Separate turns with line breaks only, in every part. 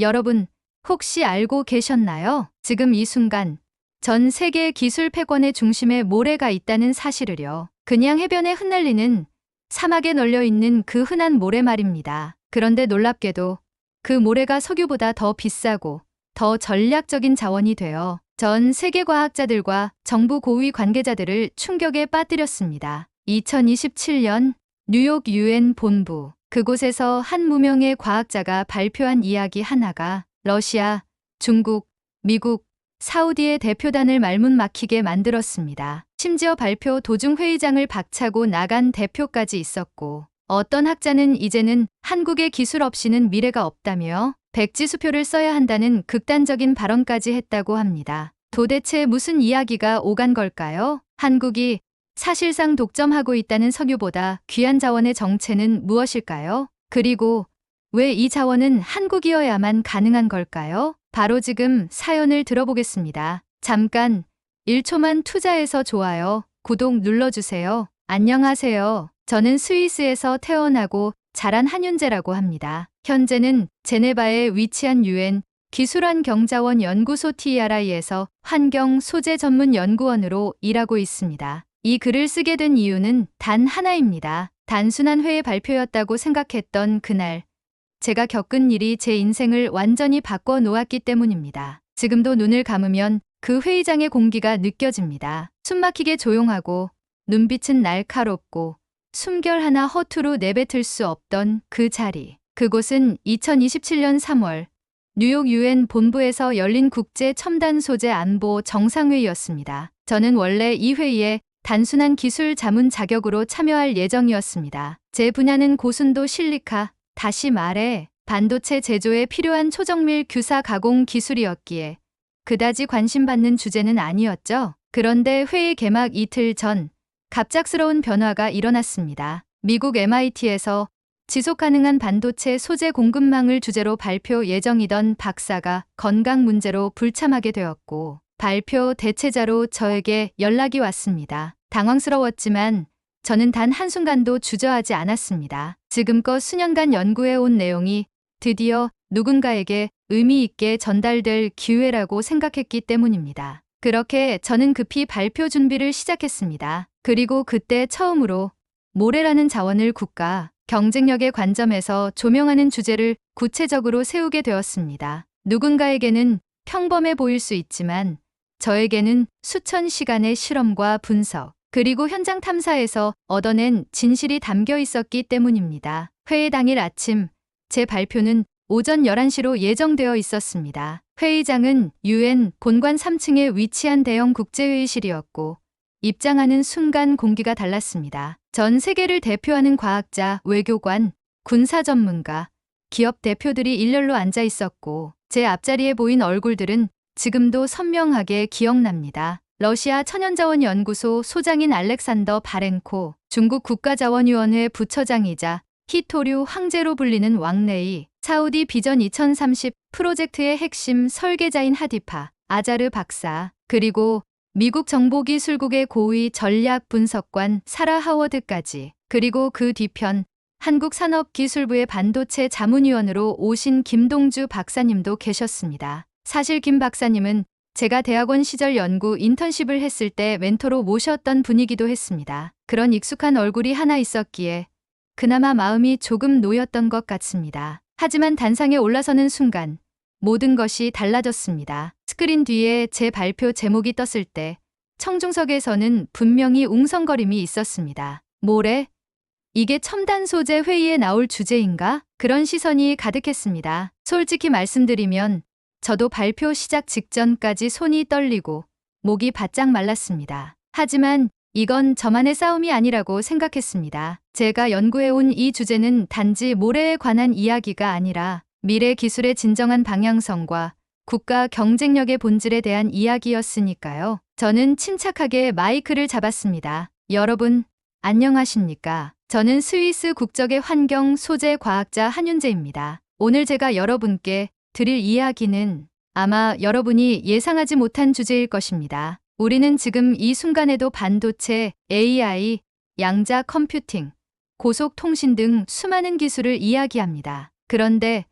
여러분, 혹시 알고 계셨나요? 지금 이 순간 전 세계 기술 패권의 중심에 모래가 있다는 사실을요. 그냥 해변에 흩날리는 사막에 널려 있는 그 흔한 모래 말입니다. 그런데 놀랍게도 그 모래가 석유보다 더 비싸고 더 전략적인 자원이 되어 전 세계 과학자들과 정부 고위 관계자들을 충격에 빠뜨렸습니다. 2027년 뉴욕 유엔 본부, 그곳에서 한 무명의 과학자가 발표한 이야기 하나가 러시아, 중국, 미국, 사우디의 대표단을 말문 막히게 만들었습니다. 심지어 발표 도중 회의장을 박차고 나간 대표까지 있었고, 어떤 학자는 이제는 한국의 기술 없이는 미래가 없다며 백지수표를 써야 한다는 극단적인 발언까지 했다고 합니다. 도대체 무슨 이야기가 오간 걸까요? 한국이 사실상 독점하고 있다는 석유보다 귀한 자원의 정체는 무엇일까요? 그리고 왜 이 자원은 한국이어야만 가능한 걸까요? 바로 지금 사연을 들어보겠습니다. 잠깐 1초만 투자해서 좋아요, 구독 눌러주세요. 안녕하세요. 저는 스위스에서 태어나고 자란 한윤재라고 합니다. 현재는 제네바에 위치한 유엔 기술환경자원 연구소 TRI에서 환경 소재 전문 연구원으로 일하고 있습니다. 이 글을 쓰게 된 이유는 단 하나입니다. 단순한 회의 발표였다고 생각했던 그날, 제가 겪은 일이 제 인생을 완전히 바꿔 놓았기 때문입니다. 지금도 눈을 감으면 그 회의장의 공기가 느껴집니다. 숨막히게 조용하고 눈빛은 날카롭고 숨결 하나 허투루 내뱉을 수 없던 그 자리. 그곳은 2027년 3월 뉴욕 유엔 본부에서 열린 국제 첨단 소재 안보 정상회의였습니다. 저는 원래 이 회의에 단순한 기술 자문 자격으로 참여할 예정이었습니다. 제 분야는 고순도 실리카, 다시 말해 반도체 제조에 필요한 초정밀 규사 가공 기술이었기에 그다지 관심받는 주제는 아니었죠. 그런데 회의 개막 이틀 전 갑작스러운 변화가 일어났습니다. 미국 MIT에서 지속가능한 반도체 소재 공급망을 주제로 발표 예정이던 박사가 건강 문제로 불참하게 되었고, 발표 대체자로 저에게 연락이 왔습니다. 당황스러웠지만 저는 단 한순간도 주저하지 않았습니다. 지금껏 수년간 연구해온 내용이 드디어 누군가에게 의미 있게 전달될 기회라고 생각했기 때문입니다. 그렇게 저는 급히 발표 준비를 시작했습니다. 그리고 그때 처음으로 모래라는 자원을 국가 경쟁력의 관점에서 조명하는 주제를 구체적으로 세우게 되었습니다. 누군가에게는 평범해 보일 수 있지만 저에게는 수천 시간의 실험과 분석, 그리고 현장 탐사에서 얻어낸 진실이 담겨 있었기 때문입니다. 회의 당일 아침, 제 발표는 오전 11시로 예정되어 있었습니다. 회의장은 유엔 본관 3층에 위치한 대형 국제회의실이었고, 입장하는 순간 공기가 달랐습니다. 전 세계를 대표하는 과학자, 외교관, 군사 전문가, 기업 대표들이 일렬로 앉아 있었고, 제 앞자리에 보인 얼굴들은 지금도 선명하게 기억납니다. 러시아 천연자원연구소 소장인 알렉산더 바렌코, 중국 국가자원위원회 부처장이자 히토류 황제로 불리는 왕레이, 사우디 비전 2030 프로젝트의 핵심 설계자인 하디파, 아자르 박사, 그리고 미국 정보기술국의 고위 전략 분석관 사라 하워드까지, 그리고 그 뒤편 한국산업기술부의 반도체 자문위원으로 오신 김동주 박사님도 계셨습니다. 사실 김 박사님은 제가 대학원 시절 연구 인턴십을 했을 때 멘토로 모셨던 분이기도 했습니다. 그런 익숙한 얼굴이 하나 있었기에 그나마 마음이 조금 놓였던 것 같습니다. 하지만 단상에 올라서는 순간 모든 것이 달라졌습니다. 스크린 뒤에 제 발표 제목이 떴을 때 청중석에서는 분명히 웅성거림이 있었습니다. 모래? 이게 첨단 소재 회의에 나올 주제인가? 그런 시선이 가득했습니다. 솔직히 말씀드리면 저도 발표 시작 직전까지 손이 떨리고 목이 바짝 말랐습니다. 하지만 이건 저만의 싸움이 아니라고 생각했습니다. 제가 연구해온 이 주제는 단지 모래에 관한 이야기가 아니라 미래 기술의 진정한 방향성과 국가 경쟁력의 본질에 대한 이야기였으니까요. 저는 침착하게 마이크를 잡았습니다. 여러분, 안녕하십니까? 저는 스위스 국적의 환경 소재 과학자 한윤재입니다. 오늘 제가 여러분께 드릴 이야기는 아마 여러분이 예상하지 못한 주제일 것입니다. 우리는 지금 이 순간에도 반도체, AI, 양자 컴퓨팅, 고속 통신 등 수많은 기술을 이야기합니다. 그런데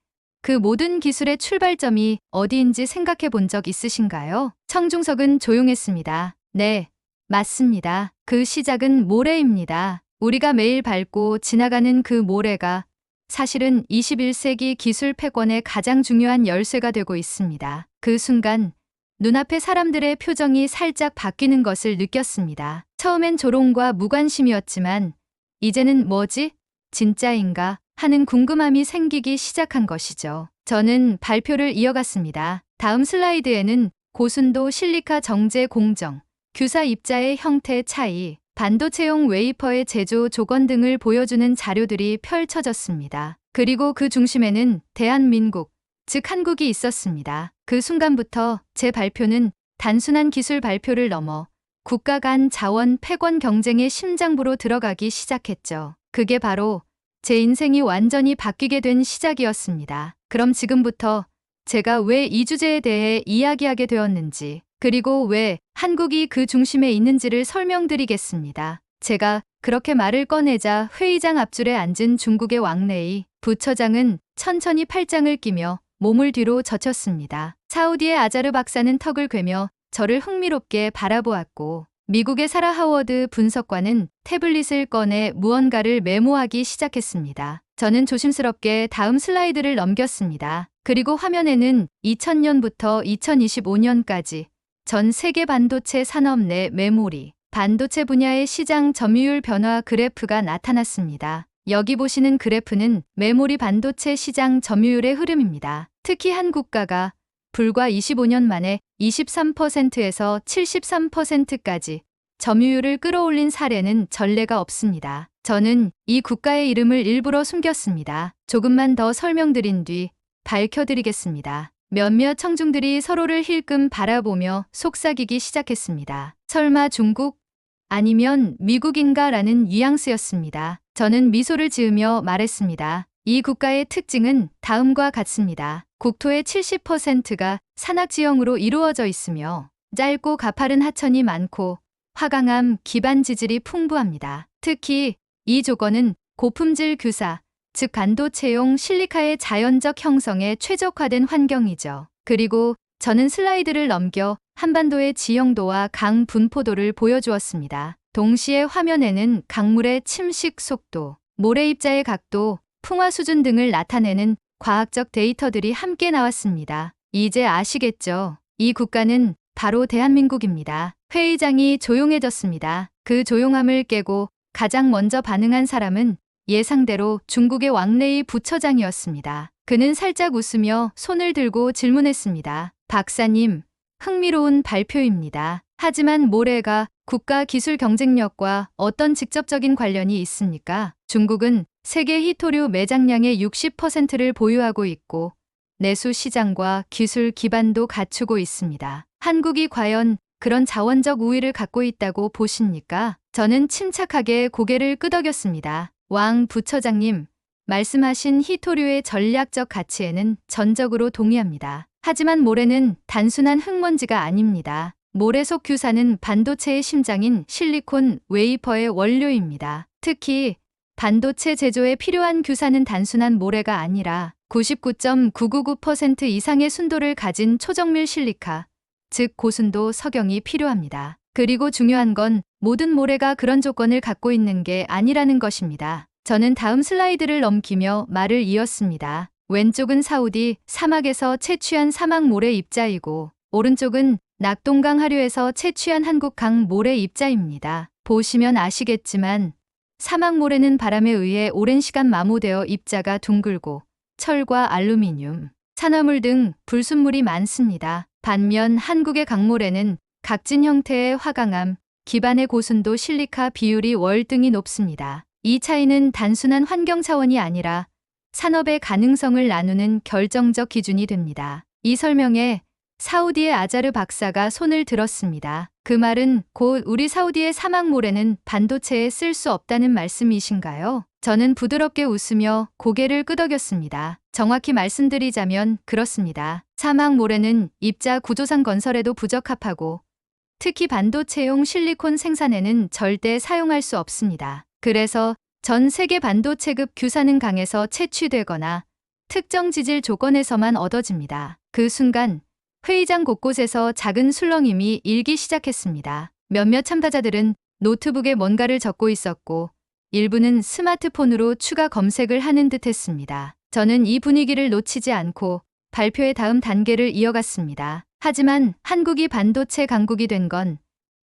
그 모든 기술의 출발점이 어디인지 생각해 본 적 있으신가요? 청중석은 조용했습니다. 네, 맞습니다. 그 시작은 모래입니다. 우리가 매일 밟고 지나가는 그 모래가 사실은 21세기 기술 패권의 가장 중요한 열쇠가 되고 있습니다. 그 순간 눈앞의 사람들의 표정이 살짝 바뀌는 것을 느꼈습니다. 처음엔 조롱과 무관심이었지만 이제는 뭐지? 진짜인가? 하는 궁금함이 생기기 시작한 것이죠. 저는 발표를 이어갔습니다. 다음 슬라이드에는 고순도 실리카 정제 공정, 규사 입자의 형태 차이, 반도체용 웨이퍼의 제조 조건 등을 보여주는 자료들이 펼쳐졌습니다. 그리고 그 중심에는 대한민국, 즉 한국이 있었습니다. 그 순간부터 제 발표는 단순한 기술 발표를 넘어 국가 간 자원 패권 경쟁의 심장부로 들어가기 시작했죠. 그게 바로 제 인생이 완전히 바뀌게 된 시작이었습니다. 그럼 지금부터 제가 왜 이 주제에 대해 이야기하게 되었는지, 그리고 왜 한국이 그 중심에 있는지를 설명드리겠습니다. 제가 그렇게 말을 꺼내자 회의장 앞줄에 앉은 중국의 왕레이 부처장은 천천히 팔짱을 끼며 몸을 뒤로 젖혔습니다. 사우디의 아자르 박사는 턱을 괴며 저를 흥미롭게 바라보았고, 미국의 사라 하워드 분석관은 태블릿을 꺼내 무언가를 메모하기 시작했습니다. 저는 조심스럽게 다음 슬라이드를 넘겼습니다. 그리고 화면에는 2000년부터 2025년까지 전 세계 반도체 산업 내 메모리, 반도체 분야의 시장 점유율 변화 그래프가 나타났습니다. 여기 보시는 그래프는 메모리 반도체 시장 점유율의 흐름입니다. 특히 한 국가가 불과 25년 만에 23%에서 73%까지 점유율을 끌어올린 사례는 전례가 없습니다. 저는 이 국가의 이름을 일부러 숨겼습니다. 조금만 더 설명드린 뒤 밝혀드리겠습니다. 몇몇 청중들이 서로를 힐끔 바라보며 속삭이기 시작했습니다. 설마 중국? 아니면 미국인가? 라는 뉘앙스였습니다. 저는 미소를 지으며 말했습니다. 이 국가의 특징은 다음과 같습니다. 국토의 70%가 산악지형으로 이루어져 있으며 짧고 가파른 하천이 많고 화강암 기반 지질이 풍부합니다. 특히 이 조건은 고품질 규사, 즉 반도체용 실리카의 자연적 형성에 최적화된 환경이죠. 그리고 저는 슬라이드를 넘겨 한반도의 지형도와 강 분포도를 보여주었습니다. 동시에 화면에는 강물의 침식 속도, 모래 입자의 각도, 풍화 수준 등을 나타내는 과학적 데이터들이 함께 나왔습니다. 이제 아시겠죠? 이 국가는 바로 대한민국입니다. 회의장이 조용해졌습니다. 그 조용함을 깨고 가장 먼저 반응한 사람은 예상대로 중국의 왕레이 부처장이었습니다. 그는 살짝 웃으며 손을 들고 질문했습니다. 박사님, 흥미로운 발표입니다. 하지만 모래가 국가 기술 경쟁력과 어떤 직접적인 관련이 있습니까? 중국은 세계 히토류 매장량의 60%를 보유하고 있고 내수 시장과 기술 기반도 갖추고 있습니다. 한국이 과연 그런 자원적 우위를 갖고 있다고 보십니까? 저는 침착하게 고개를 끄덕였습니다. 왕 부처장님, 말씀하신 히토류의 전략적 가치에는 전적으로 동의합니다. 하지만 모래는 단순한 흙먼지가 아닙니다. 모래 속 규사는 반도체의 심장인 실리콘 웨이퍼의 원료입니다. 특히 반도체 제조에 필요한 규사는 단순한 모래가 아니라 99.999% 이상의 순도를 가진 초정밀 실리카, 즉 고순도 석영이 필요합니다. 그리고 중요한 건 모든 모래가 그런 조건을 갖고 있는 게 아니라는 것입니다. 저는 다음 슬라이드를 넘기며 말을 이었습니다. 왼쪽은 사우디 사막에서 채취한 사막 모래 입자이고 오른쪽은 낙동강 하류에서 채취한 한국강 모래 입자입니다. 보시면 아시겠지만 사막 모래는 바람에 의해 오랜 시간 마모되어 입자가 둥글고 철과 알루미늄, 산화물 등 불순물이 많습니다. 반면 한국의 강모래는 각진 형태의 화강암, 기반의 고순도 실리카 비율이 월등히 높습니다. 이 차이는 단순한 환경 차원이 아니라 산업의 가능성을 나누는 결정적 기준이 됩니다. 이 설명에 사우디의 아자르 박사가 손을 들었습니다. 그 말은 곧 우리 사우디의 사막 모래는 반도체에 쓸 수 없다는 말씀이신가요? 저는 부드럽게 웃으며 고개를 끄덕였습니다. 정확히 말씀드리자면 그렇습니다. 사막 모래는 입자 구조상 건설에도 부적합하고 특히 반도체용 실리콘 생산에는 절대 사용할 수 없습니다. 그래서 전 세계 반도체급 규사는 강에서 채취되거나 특정 지질 조건에서만 얻어집니다. 그 순간 회의장 곳곳에서 작은 술렁임이 일기 시작했습니다. 몇몇 참가자들은 노트북에 뭔가를 적고 있었고 일부는 스마트폰으로 추가 검색을 하는 듯 했습니다. 저는 이 분위기를 놓치지 않고 발표의 다음 단계를 이어갔습니다. 하지만 한국이 반도체 강국이 된 건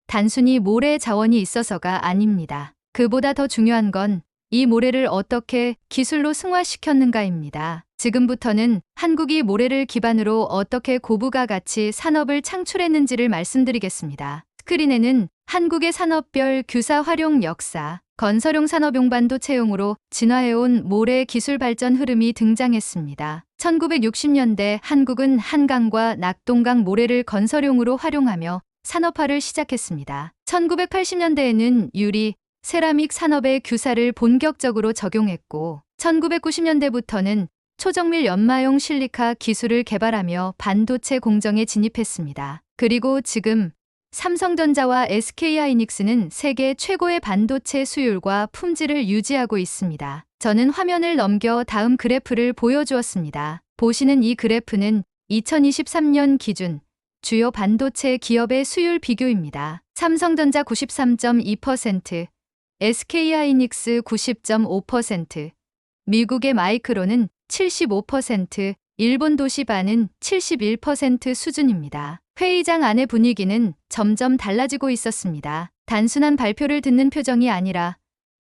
단순히 모래 자원이 있어서가 아닙니다. 그보다 더 중요한 건 이 모래를 어떻게 기술로 승화시켰는가입니다. 지금부터는 한국이 모래를 기반으로 어떻게 고부가 가치 산업을 창출했는지를 말씀드리겠습니다. 스크린에는 한국의 산업별 규사 활용 역사, 건설용 산업용 반도체용으로 진화해온 모래 기술 발전 흐름이 등장했습니다. 1960년대 한국은 한강과 낙동강 모래를 건설용으로 활용하며 산업화를 시작했습니다. 1980년대에는 유리, 세라믹 산업의 규사를 본격적으로 적용했고 1990년대부터는 초정밀 연마용 실리카 기술을 개발하며 반도체 공정에 진입했습니다. 그리고 지금 삼성전자와 SK하이닉스는 세계 최고의 반도체 수율과 품질을 유지하고 있습니다. 저는 화면을 넘겨 다음 그래프를 보여주었습니다. 보시는 이 그래프는 2023년 기준 주요 반도체 기업의 수율 비교입니다. 삼성전자 93.2%, SK하이닉스 90.5%, 미국의 마이크론은 75%, 일본 도시바는 71% 수준입니다. 회의장 안의 분위기는 점점 달라지고 있었습니다. 단순한 발표를 듣는 표정이 아니라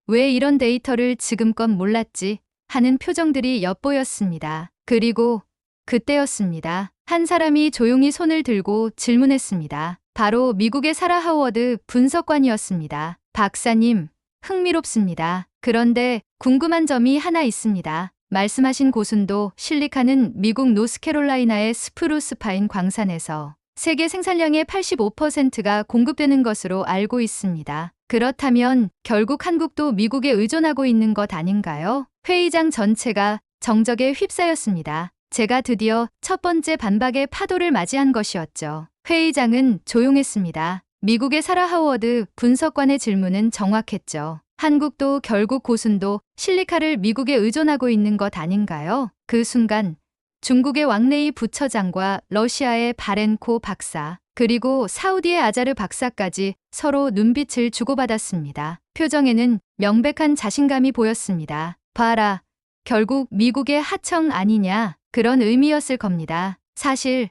왜 이런 데이터를 지금껏 몰랐지 하는 표정들이 엿보였습니다. 그리고 그때였습니다. 한 사람이 조용히 손을 들고 질문했습니다. 바로 미국의 사라 하워드 분석관이었습니다. 박사님, 흥미롭습니다. 그런데 궁금한 점이 하나 있습니다. 말씀하신 고순도 실리카는 미국 노스캐롤라이나의 스프루스 파인 광산에서 세계 생산량의 85%가 공급되는 것으로 알고 있습니다. 그렇다면 결국 한국도 미국에 의존하고 있는 것 아닌가요? 회의장 전체가 정적에 휩싸였습니다. 제가 드디어 첫 번째 반박의 파도를 맞이한 것이었죠. 회의장은 조용했습니다. 미국의 사라 하워드 분석관의 질문은 정확했죠. 한국도 결국 고순도 실리카를 미국에 의존하고 있는 것 아닌가요? 그 순간 중국의 왕레이 부처장과 러시아의 바렌코 박사, 그리고 사우디의 아자르 박사까지 서로 눈빛을 주고받았습니다. 표정에는 명백한 자신감이 보였습니다. 봐라, 결국 미국의 하청 아니냐, 그런 의미였을 겁니다. 사실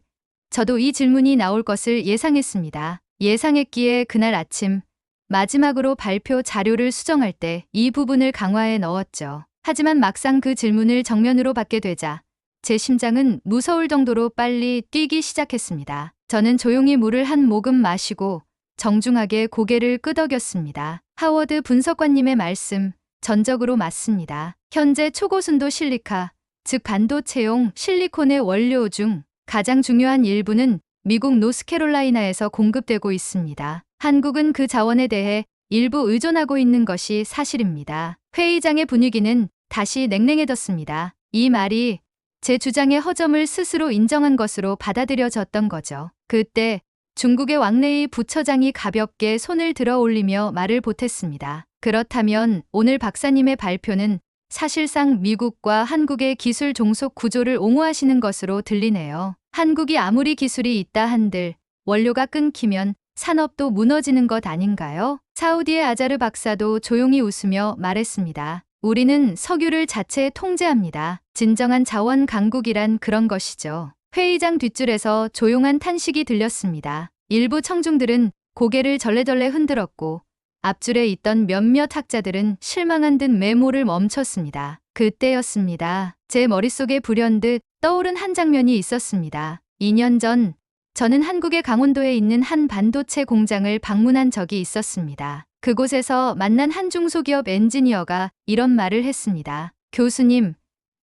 저도 이 질문이 나올 것을 예상했습니다. 예상했기에 그날 아침 마지막으로 발표 자료를 수정할 때 이 부분을 강화해 넣었죠. 하지만 막상 그 질문을 정면으로 받게 되자 제 심장은 무서울 정도로 빨리 뛰기 시작했습니다. 저는 조용히 물을 한 모금 마시고 정중하게 고개를 끄덕였습니다. 하워드 분석관님의 말씀, 전적으로 맞습니다. 현재 초고순도 실리카, 즉 반도체용 실리콘의 원료 중 가장 중요한 일부는 미국 노스캐롤라이나에서 공급되고 있습니다. 한국은 그 자원에 대해 일부 의존하고 있는 것이 사실입니다. 회의장의 분위기는 다시 냉랭해졌습니다. 이 말이 제 주장의 허점을 스스로 인정한 것으로 받아들여졌던 거죠. 그때 중국의 왕레이 부처장이 가볍게 손을 들어 올리며 말을 보탰습니다. 그렇다면 오늘 박사님의 발표는 사실상 미국과 한국의 기술 종속 구조를 옹호하시는 것으로 들리네요. 한국이 아무리 기술이 있다 한들 원료가 끊기면 산업도 무너지는 것 아닌가요? 사우디의 아자르 박사도 조용히 웃으며 말했습니다. 우리는 석유를 자체에 통제합니다. 진정한 자원 강국이란 그런 것이죠. 회의장 뒷줄에서 조용한 탄식이 들렸습니다. 일부 청중들은 고개를 절레절레 흔들었고 앞줄에 있던 몇몇 학자들은 실망한 듯 메모를 멈췄습니다. 그때였습니다. 제 머릿속에 불현듯 떠오른 한 장면이 있었습니다. 2년 전 저는 한국의 강원도에 있는 한 반도체 공장을 방문한 적이 있었습니다. 그곳에서 만난 한 중소기업 엔지니어가 이런 말을 했습니다. 교수님,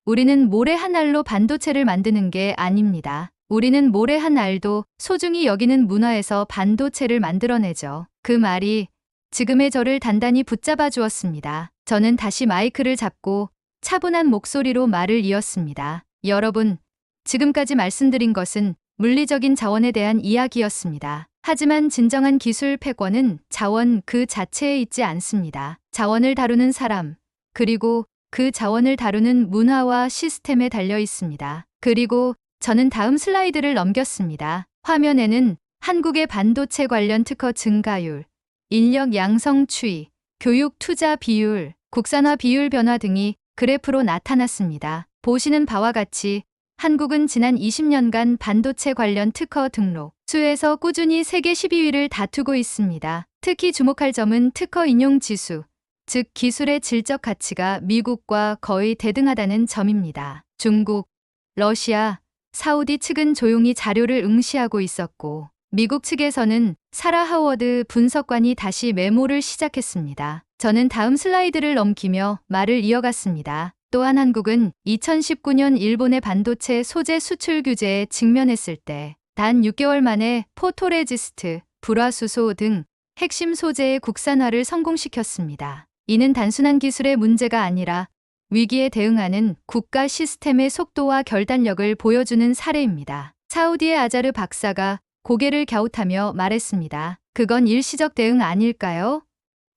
우리는 모래 한 알로 반도체를 만드는 게 아닙니다. 우리는 모래 한 알도 소중히 여기는 문화에서 반도체를 만들어내죠. 그 말이 지금의 저를 단단히 붙잡아 주었습니다. 저는 다시 마이크를 잡고 차분한 목소리로 말을 이었습니다. 여러분, 지금까지 말씀드린 것은 물리적인 자원에 대한 이야기였습니다. 하지만 진정한 기술 패권은 자원 그 자체에 있지 않습니다. 자원을 다루는 사람, 그리고 그 자원을 다루는 문화와 시스템에 달려 있습니다. 그리고 저는 다음 슬라이드를 넘겼습니다. 화면에는 한국의 반도체 관련 특허 증가율, 인력 양성 추이, 교육 투자 비율, 국산화 비율 변화 등이 그래프로 나타났습니다. 보시는 바와 같이 한국은 지난 20년간 반도체 관련 특허 등록 수에서 꾸준히 세계 12위를 다투고 있습니다. 특히 주목할 점은 특허 인용 지수, 즉 기술의 질적 가치가 미국과 거의 대등하다는 점입니다. 중국, 러시아, 사우디 측은 조용히 자료를 응시하고 있었고 미국 측에서는 사라 하워드 분석관이 다시 메모를 시작했습니다. 저는 다음 슬라이드를 넘기며 말을 이어갔습니다. 또한 한국은 2019년 일본의 반도체 소재 수출 규제에 직면했을 때 단 6개월 만에 포토레지스트, 불화수소 등 핵심 소재의 국산화를 성공시켰습니다. 이는 단순한 기술의 문제가 아니라 위기에 대응하는 국가 시스템의 속도와 결단력을 보여주는 사례입니다. 사우디의 아자르 박사가 고개를 갸웃하며 말했습니다. 그건 일시적 대응 아닐까요?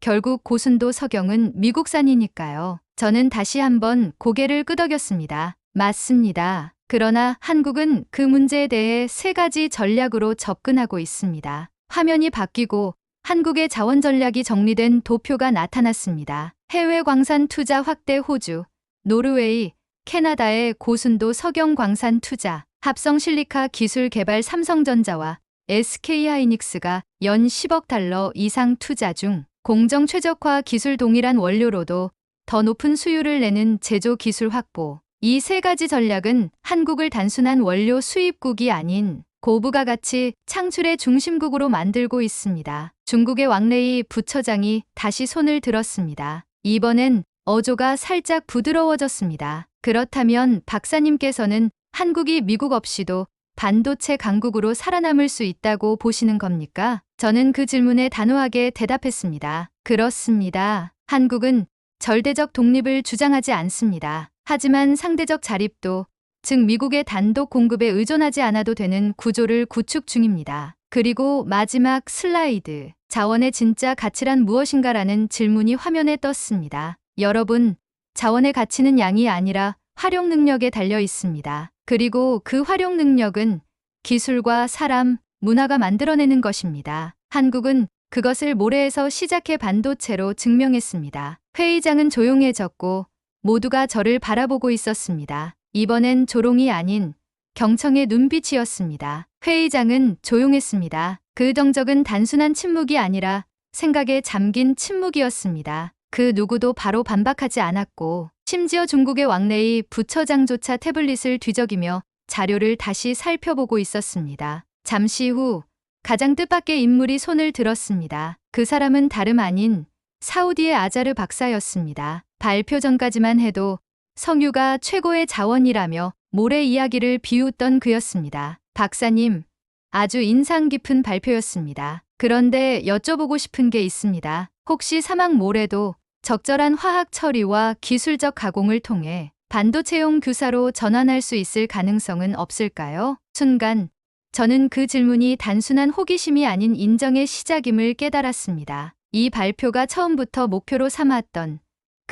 결국 고순도 석영은 미국산이니까요. 저는 다시 한번 고개를 끄덕였습니다. 맞습니다. 그러나 한국은 그 문제에 대해 3가지 전략으로 접근하고 있습니다. 화면이 바뀌고 한국의 자원 전략이 정리된 도표가 나타났습니다. 해외 광산 투자 확대 호주, 노르웨이, 캐나다의 고순도 석영 광산 투자, 합성 실리카 기술 개발 삼성전자와 SK하이닉스가 연 10억 달러 이상 투자 중 공정 최적화 기술 동일한 원료로도 더 높은 수율을 내는 제조 기술 확보. 이 3가지 전략은 한국을 단순한 원료 수입국이 아닌 고부가 가치 창출의 중심국으로 만들고 있습니다. 중국의 왕레이 부처장이 다시 손을 들었습니다. 이번엔 어조가 살짝 부드러워졌습니다. 그렇다면 박사님께서는 한국이 미국 없이도 반도체 강국으로 살아남을 수 있다고 보시는 겁니까? 저는 그 질문에 단호하게 대답했습니다. 그렇습니다. 한국은 절대적 독립을 주장하지 않습니다. 하지만 상대적 자립도, 즉 미국의 단독 공급에 의존하지 않아도 되는 구조를 구축 중입니다. 그리고 마지막 슬라이드, 자원의 진짜 가치란 무엇인가라는 질문이 화면에 떴습니다. 여러분, 자원의 가치는 양이 아니라 활용 능력에 달려 있습니다. 그리고 그 활용 능력은 기술과 사람, 문화가 만들어내는 것입니다. 한국은 그것을 모래에서 시작해 반도체로 증명했습니다. 회의장은 조용해졌고 모두가 저를 바라보고 있었습니다. 이번엔 조롱이 아닌 경청의 눈빛이었습니다. 회의장은 조용했습니다. 그 정적은 단순한 침묵이 아니라 생각에 잠긴 침묵이었습니다. 그 누구도 바로 반박하지 않았고 심지어 중국의 왕래이 부처장조차 태블릿을 뒤적이며 자료를 다시 살펴보고 있었습니다. 잠시 후 가장 뜻밖의 인물이 손을 들었습니다. 그 사람은 다름 아닌 사우디의 아자르 박사였습니다. 발표 전까지만 해도 석유가 최고의 자원이라며 모래 이야기를 비웃던 그였습니다. 박사님, 아주 인상 깊은 발표였습니다. 그런데 여쭤보고 싶은 게 있습니다. 혹시 사막 모래도 적절한 화학 처리와 기술적 가공을 통해 반도체용 규사로 전환할 수 있을 가능성은 없을까요? 순간 저는 그 질문이 단순한 호기심이 아닌 인정의 시작임을 깨달았습니다. 이 발표가 처음부터 목표로 삼았던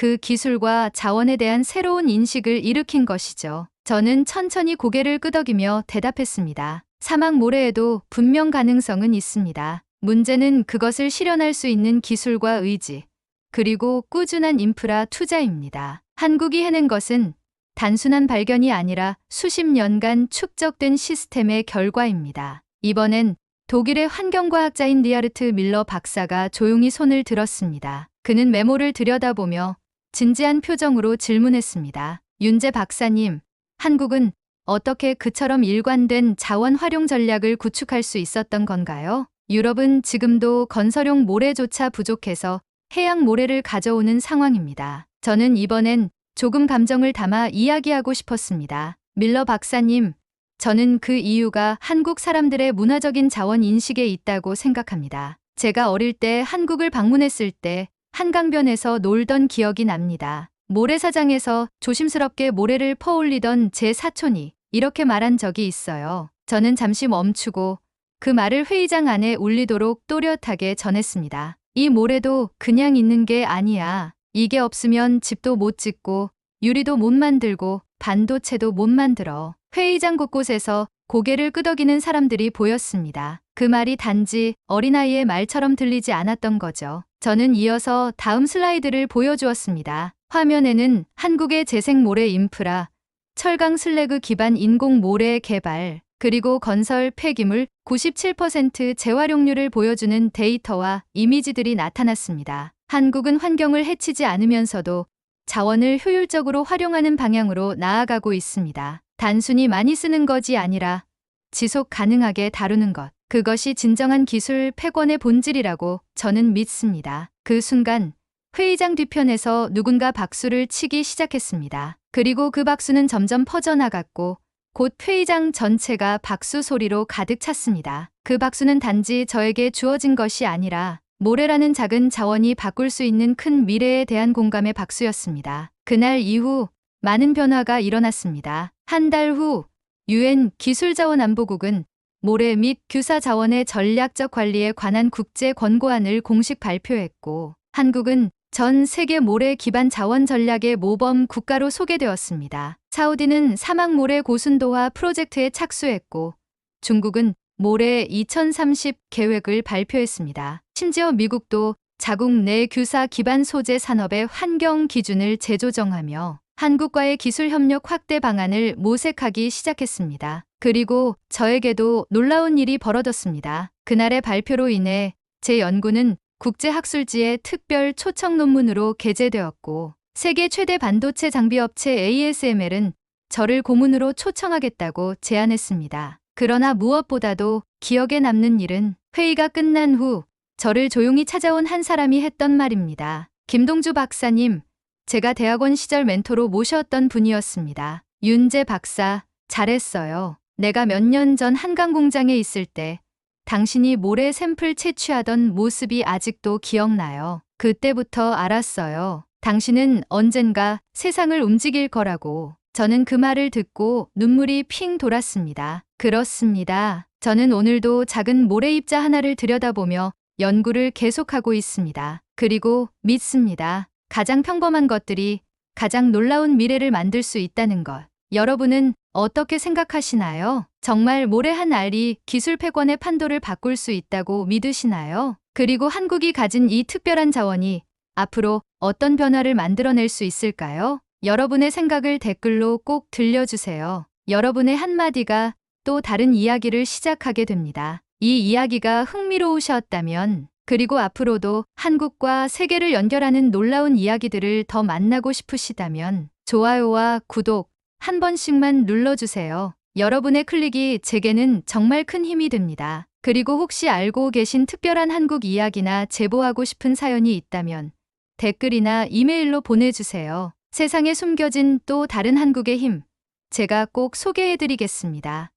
그 기술과 자원에 대한 새로운 인식을 일으킨 것이죠. 저는 천천히 고개를 끄덕이며 대답했습니다. 사막 모래에도 분명 가능성은 있습니다. 문제는 그것을 실현할 수 있는 기술과 의지, 그리고 꾸준한 인프라 투자입니다. 한국이 해낸 것은 단순한 발견이 아니라 수십 년간 축적된 시스템의 결과입니다. 이번엔 독일의 환경과학자인 리하르트 밀러 박사가 조용히 손을 들었습니다. 그는 메모를 들여다보며 진지한 표정으로 질문했습니다. 윤재 박사님, 한국은 어떻게 그처럼 일관된 자원 활용 전략을 구축할 수 있었던 건가요? 유럽은 지금도 건설용 모래조차 부족해서 해양 모래를 가져오는 상황입니다. 저는 이번엔 조금 감정을 담아 이야기하고 싶었습니다. 밀러 박사님, 저는 그 이유가 한국 사람들의 문화적인 자원 인식에 있다고 생각합니다. 제가 어릴 때 한국을 방문했을 때 한강변에서 놀던 기억이 납니다. 모래사장에서 조심스럽게 모래를 퍼올리던 제 사촌이 이렇게 말한 적이 있어요. 저는 잠시 멈추고 그 말을 회의장 안에 울리도록 또렷하게 전했습니다. 이 모래도 그냥 있는 게 아니야. 이게 없으면 집도 못 짓고 유리도 못 만들고 반도체도 못 만들어. 회의장 곳곳에서 고개를 끄덕이는 사람들이 보였습니다. 그 말이 단지 어린아이의 말처럼 들리지 않았던 거죠. 저는 이어서 다음 슬라이드를 보여주었습니다. 화면에는 한국의 재생 모래 인프라, 철강 슬래그 기반 인공 모래 개발, 그리고 건설 폐기물 97% 재활용률을 보여주는 데이터와 이미지들이 나타났습니다. 한국은 환경을 해치지 않으면서도 자원을 효율적으로 활용하는 방향으로 나아가고 있습니다. 단순히 많이 쓰는 것이 아니라 지속 가능하게 다루는 것. 그것이 진정한 기술 패권의 본질이라고 저는 믿습니다. 그 순간 회의장 뒤편에서 누군가 박수를 치기 시작했습니다. 그리고 그 박수는 점점 퍼져나갔고 곧 회의장 전체가 박수 소리로 가득 찼습니다. 그 박수는 단지 저에게 주어진 것이 아니라 모래라는 작은 자원이 바꿀 수 있는 큰 미래에 대한 공감의 박수였습니다. 그날 이후 많은 변화가 일어났습니다. 한 달 후 UN 기술자원안보국은 모래 및 규사 자원의 전략적 관리에 관한 국제 권고안을 공식 발표했고 한국은 전 세계 모래 기반 자원 전략의 모범 국가로 소개되었습니다. 사우디는 사막 모래 고순도화 프로젝트에 착수했고 중국은 모래 2030 계획을 발표했습니다. 심지어 미국도 자국 내 규사 기반 소재 산업의 환경 기준을 재조정하며 한국과의 기술 협력 확대 방안을 모색하기 시작했습니다. 그리고 저에게도 놀라운 일이 벌어졌습니다. 그날의 발표로 인해 제 연구는 국제학술지의 특별 초청 논문으로 게재되었고 세계 최대 반도체 장비 업체 ASML은 저를 고문으로 초청하겠다고 제안했습니다. 그러나 무엇보다도 기억에 남는 일은 회의가 끝난 후 저를 조용히 찾아온 한 사람이 했던 말입니다. 김동주 박사님, 제가 대학원 시절 멘토로 모셨던 분이었습니다. 윤재 박사, 잘했어요. 내가 몇 년 전 한강 공장에 있을 때 당신이 모래 샘플 채취하던 모습이 아직도 기억나요. 그때부터 알았어요. 당신은 언젠가 세상을 움직일 거라고. 저는 그 말을 듣고 눈물이 핑 돌았습니다. 그렇습니다. 저는 오늘도 작은 모래 입자 하나를 들여다보며 연구를 계속하고 있습니다. 그리고 믿습니다. 가장 평범한 것들이 가장 놀라운 미래를 만들 수 있다는 것. 여러분은 어떻게 생각하시나요? 정말 모래 한 알이 기술 패권의 판도를 바꿀 수 있다고 믿으시나요? 그리고 한국이 가진 이 특별한 자원이 앞으로 어떤 변화를 만들어낼 수 있을까요? 여러분의 생각을 댓글로 꼭 들려주세요. 여러분의 한마디가 또 다른 이야기를 시작하게 됩니다. 이 이야기가 흥미로우셨다면 그리고 앞으로도 한국과 세계를 연결하는 놀라운 이야기들을 더 만나고 싶으시다면 좋아요와 구독 한 번씩만 눌러주세요. 여러분의 클릭이 제게는 정말 큰 힘이 됩니다. 그리고 혹시 알고 계신 특별한 한국 이야기나 제보하고 싶은 사연이 있다면 댓글이나 이메일로 보내주세요. 세상에 숨겨진 또 다른 한국의 힘, 제가 꼭 소개해드리겠습니다.